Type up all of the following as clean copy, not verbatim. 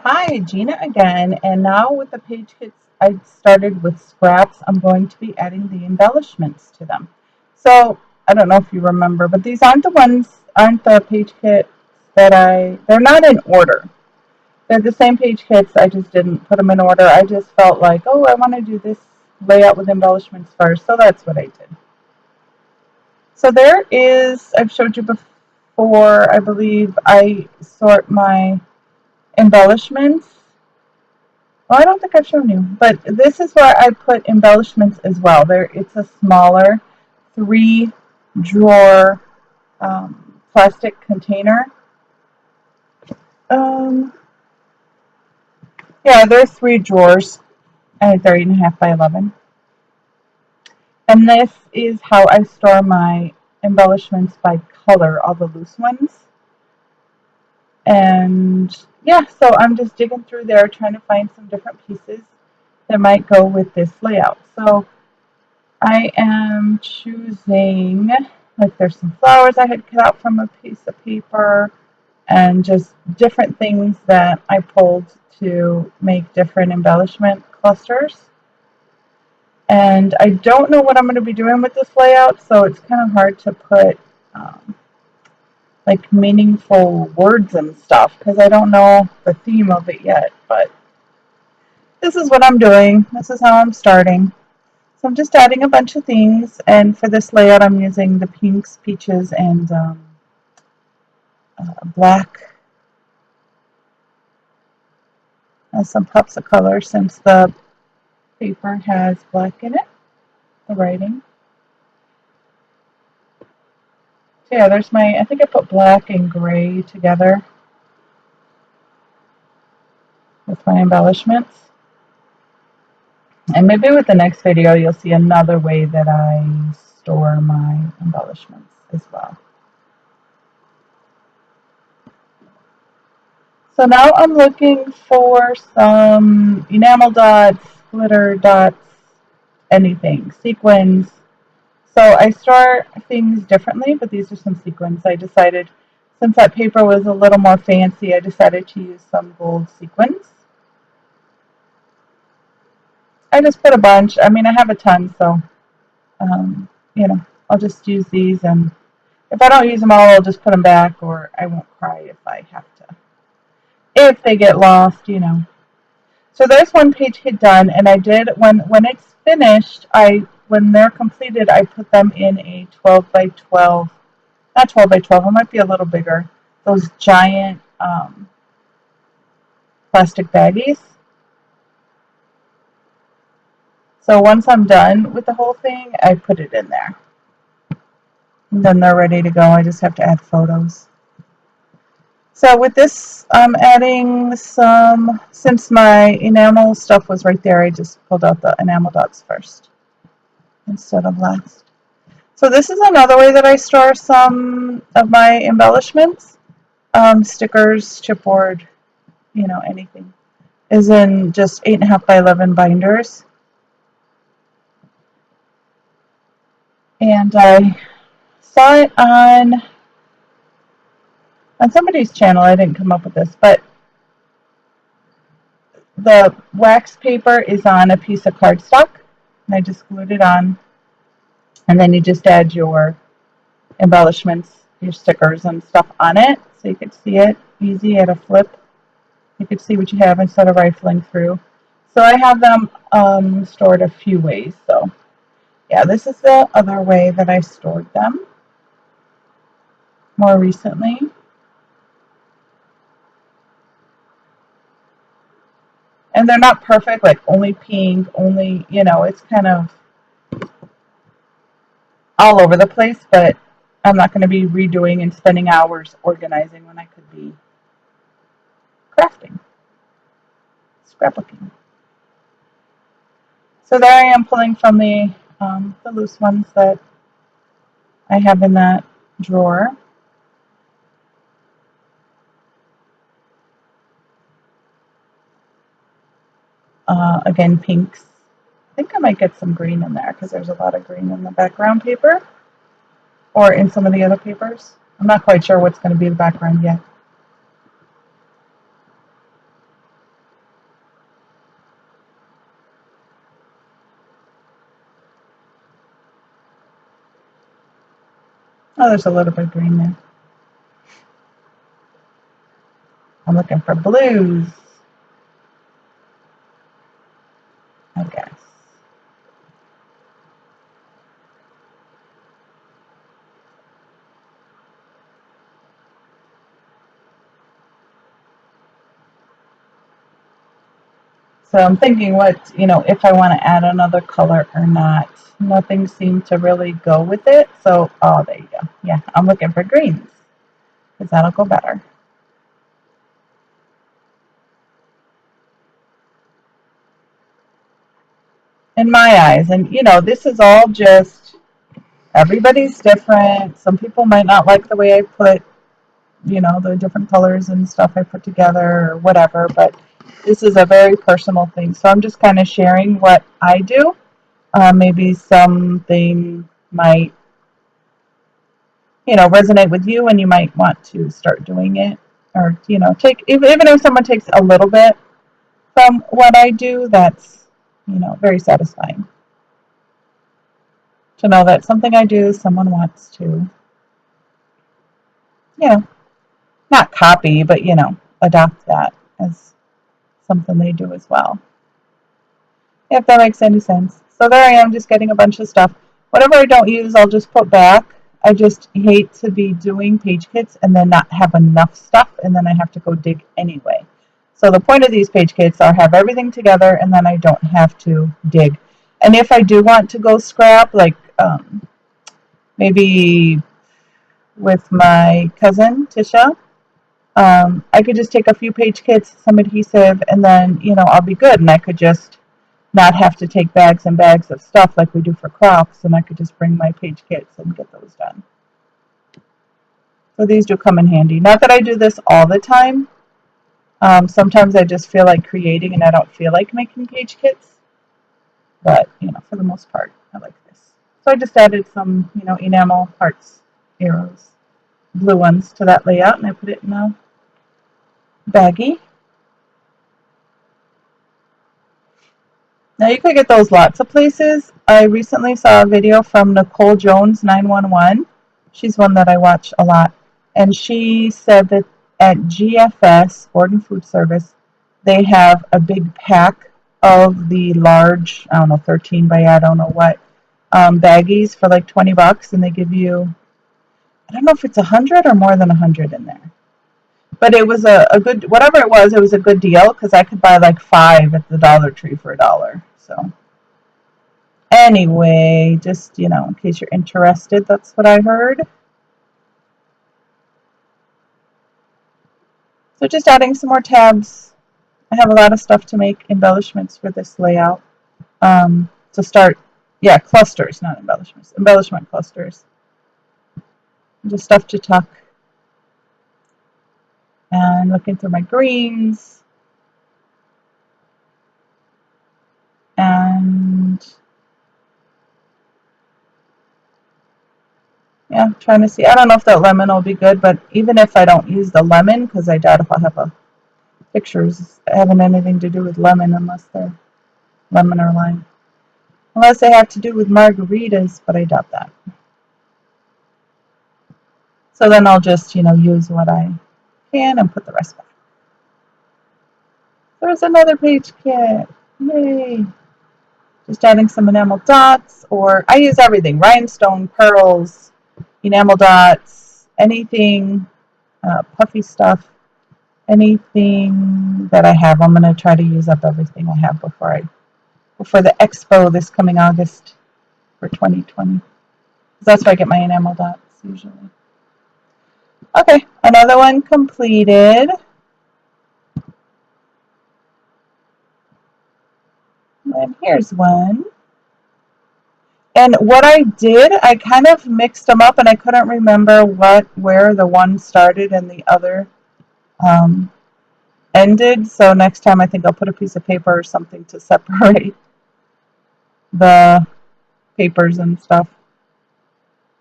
Hi, Gina again, and now with the page kits I started with scraps, I'm going to be adding the embellishments to them. So, I don't know if you remember, but these aren't the page kits they're not in order. They're the same page kits, I just didn't put them in order. I just felt like, oh, I want to do this layout with embellishments first, so that's what I did. So I've showed you before, I believe I sort my embellishments. Well, I don't think I've shown you, but this is where I put embellishments as well. It's a smaller 3 drawer plastic container. Um, yeah, they're 3 drawers. I think they're 8.5 by 11. And this is how I store my embellishments by color, all the loose ones. And yeah, so I'm just digging through there trying to find some different pieces that might go with this layout. So I am choosing, like there's some flowers I had cut out from a piece of paper and just different things that I pulled to make different embellishment clusters. And I don't know what I'm going to be doing with this layout, so it's kind of hard to put um, like meaningful words and stuff because I don't know the theme of it yet. But this is what I'm doing. This is how I'm starting. So I'm just adding a bunch of things, and for this layout I'm using the pinks, peaches, and black, some pops of color since the paper has black in it, the writing. So yeah, I think I put black and gray together with my embellishments. And maybe with the next video you'll see another way that I store my embellishments as well. So now I'm looking for some enamel dots, glitter dots, anything, sequins. So I store things differently, but these are some sequins. I decided, since that paper was a little more fancy, I decided to use some gold sequins. I just put a bunch. I mean, I have a ton, so, um, I'll just use these. And if I don't use them all, I'll just put them back, or I won't cry if I have to. If they get lost. So there's one page hit done, and I did, when it's finished, when they're completed, I put them in a 12 by 12, not 12 by 12, it might be a little bigger, those giant plastic baggies. So once I'm done with the whole thing, I put it in there. And then they're ready to go. I just have to add photos. So with this, I'm adding some, since my enamel stuff was right there, I just pulled out the enamel dots first instead of last. So this is another way that I store some of my embellishments. Stickers, chipboard, anything. Is in just 8.5 by 11 binders. And I saw it on somebody's channel. I didn't come up with this, but the wax paper is on a piece of cardstock, and I just glued it on. And then you just add your embellishments, your stickers and stuff on it, so you could see it easy at a flip. You could see what you have instead of rifling through. So I have them stored a few ways. So yeah, this is the other way that I stored them more recently. And they're not perfect, like only pink, only, it's kind of all over the place, but I'm not going to be redoing and spending hours organizing when I could be crafting, scrapbooking. So there I am pulling from the loose ones that I have in that drawer. Again, pinks. I think I might get some green in there because there's a lot of green in the background paper or in some of the other papers. I'm not quite sure what's going to be the background yet. Oh, there's a little bit of green there. I'm looking for blues, I guess. So I'm thinking if I want to add another color or not. Nothing seemed to really go with it. So, oh, there you go. Yeah, I'm looking for greens because that'll go better. In my eyes. And, this is all just everybody's different. Some people might not like the way I put, the different colors and stuff I put together or whatever, but this is a very personal thing. So I'm just kind of sharing what I do. Maybe something might, resonate with you and you might want to start doing it or, take, even if someone takes a little bit from what I do, that's, very satisfying to know that something I do, someone wants to, you know, not copy, but, adopt that as something they do as well. If that makes any sense. So there I am, just getting a bunch of stuff. Whatever I don't use, I'll just put back. I just hate to be doing page kits and then not have enough stuff, and then I have to go dig anyway. So the point of these page kits are have everything together, and then I don't have to dig. And if I do want to go scrap, like maybe with my cousin Tisha, I could just take a few page kits, some adhesive, and then I'll be good, and I could just not have to take bags and bags of stuff like we do for crops, and I could just bring my page kits and get those done. So these do come in handy. Not that I do this all the time. Sometimes I just feel like creating and I don't feel like making page kits. But, for the most part, I like this. So I just added some, enamel hearts, arrows, blue ones to that layout, and I put it in a baggie. Now you could get those lots of places. I recently saw a video from Nicole Jones 911. She's one that I watch a lot. And she said that at GFS, Gordon Food Service, they have a big pack of the large, I don't know, 13 by I don't know what, baggies for like $20, and they give you, I don't know if it's 100 or more than 100 in there. But it was a good, whatever it was a good deal because I could buy like 5 at the Dollar Tree for $1. So anyway, just, in case you're interested, that's what I heard. So just adding some more tabs. I have a lot of stuff to make embellishments for this layout. To start, yeah, clusters, not embellishments, embellishment clusters. Just stuff to tuck. And looking through my greens. And yeah, trying to see. I don't know if that lemon will be good, but even if I don't use the lemon, because I doubt if I'll have pictures having anything to do with lemon unless they're lemon or lime. Unless they have to do with margaritas, but I doubt that. So then I'll just, use what I can and put the rest back. There's another page kit. Yay. Just adding some enamel dots, or I use everything. Rhinestone, pearls, enamel dots, anything, puffy stuff, anything that I have. I'm going to try to use up everything I have before the expo this coming August for 2020. That's where I get my enamel dots usually. Okay, another one completed. And here's one. And what I did, I kind of mixed them up and I couldn't remember where the one started and the other ended. So next time I think I'll put a piece of paper or something to separate the papers and stuff.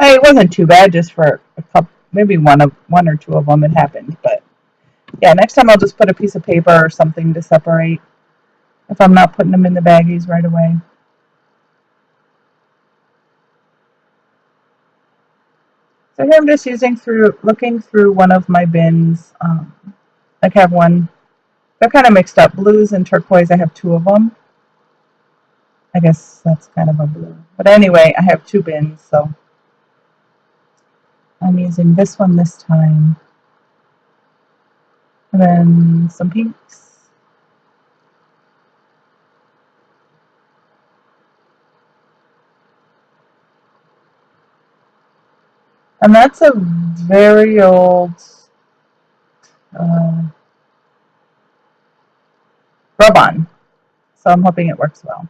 Hey, it wasn't too bad, just for a couple, maybe one or two of them it happened. But yeah, next time I'll just put a piece of paper or something to separate if I'm not putting them in the baggies right away. So here I'm just looking through one of my bins. I have one, they're kind of mixed up, blues and turquoise. I have two of them. I guess that's kind of a blue. But anyway, I have two bins, so I'm using this one this time. And then some pinks. And that's a very old rub-on, so I'm hoping it works well.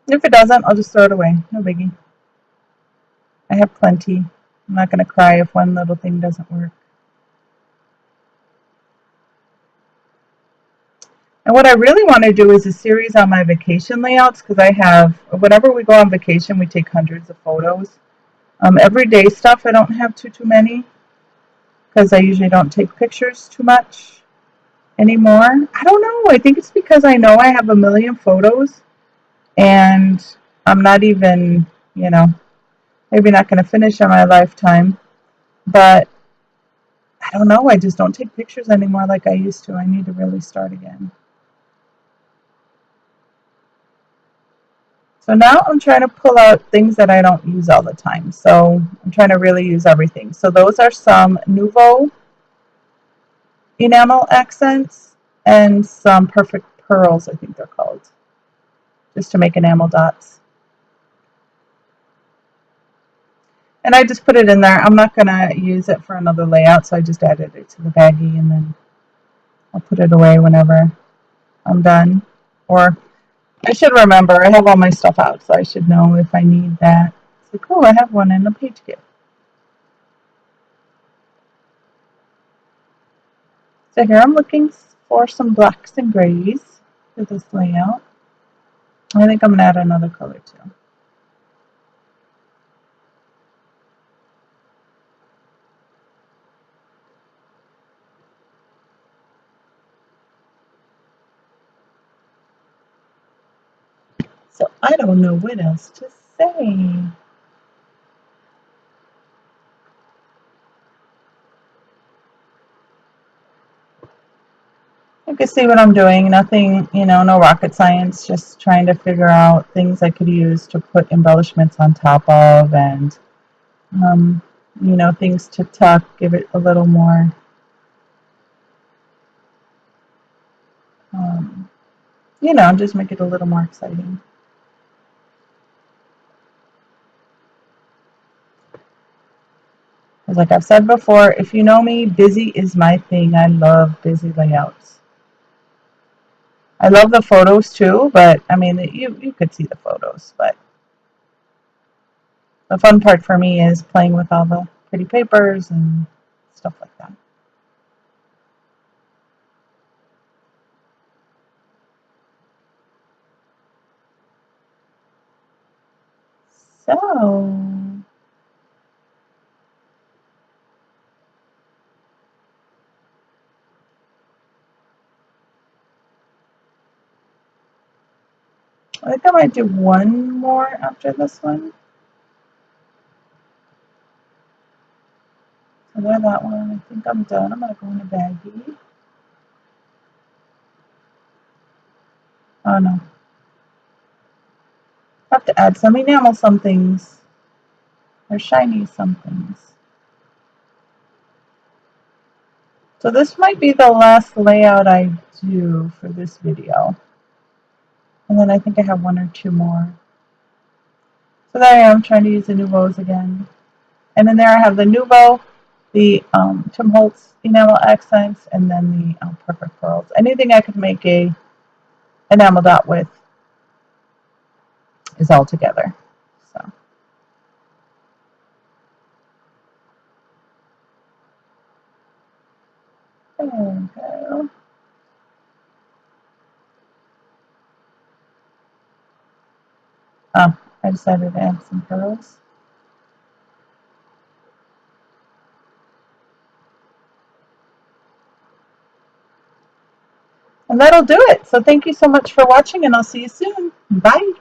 If it doesn't, I'll just throw it away. No biggie. I have plenty. I'm not going to cry if one little thing doesn't work. And what I really want to do is a series on my vacation layouts, because I have, whenever we go on vacation, we take hundreds of photos. Everyday stuff, I don't have too many, because I usually don't take pictures too much anymore. I don't know. I think it's because I know I have a million photos, and I'm not even, maybe not going to finish in my lifetime, but I don't know. I just don't take pictures anymore like I used to. I need to really start again. So now I'm trying to pull out things that I don't use all the time. So I'm trying to really use everything. So those are some Nouveau enamel accents and some Perfect Pearls, I think they're called, just to make enamel dots. And I just put it in there. I'm not going to use it for another layout, so I just added it to the baggie, and then I'll put it away whenever I'm done. Or I should remember, I have all my stuff out, so I should know if I need that. It's like, oh, I have one in a page kit. So here I'm looking for some blacks and grays for this layout. I think I'm going to add another color too. So I don't know what else to say. You can see what I'm doing. Nothing, no rocket science, just trying to figure out things I could use to put embellishments on top of, and, things to tuck, give it a little more, just make it a little more exciting. Because like I've said before, if you know me, busy is my thing. I love busy layouts. I love the photos too, but I mean, you could see the photos, but the fun part for me is playing with all the pretty papers and stuff like that. So, I think I might do one more after this one. So there, that one. I think I'm done. I'm going to go in a baggie. Oh no. I have to add some enamel somethings. Or shiny somethings. So this might be the last layout I do for this video. And then I think I have one or two more. So there I am trying to use the Nouveaux again. And then there I have the Nouveau, the Tim Holtz enamel accents, and then the Perfect Pearls. Anything I could make a enamel dot with is all together. So there we go. I decided to add some pearls. And that'll do it. So thank you so much for watching, and I'll see you soon. Bye.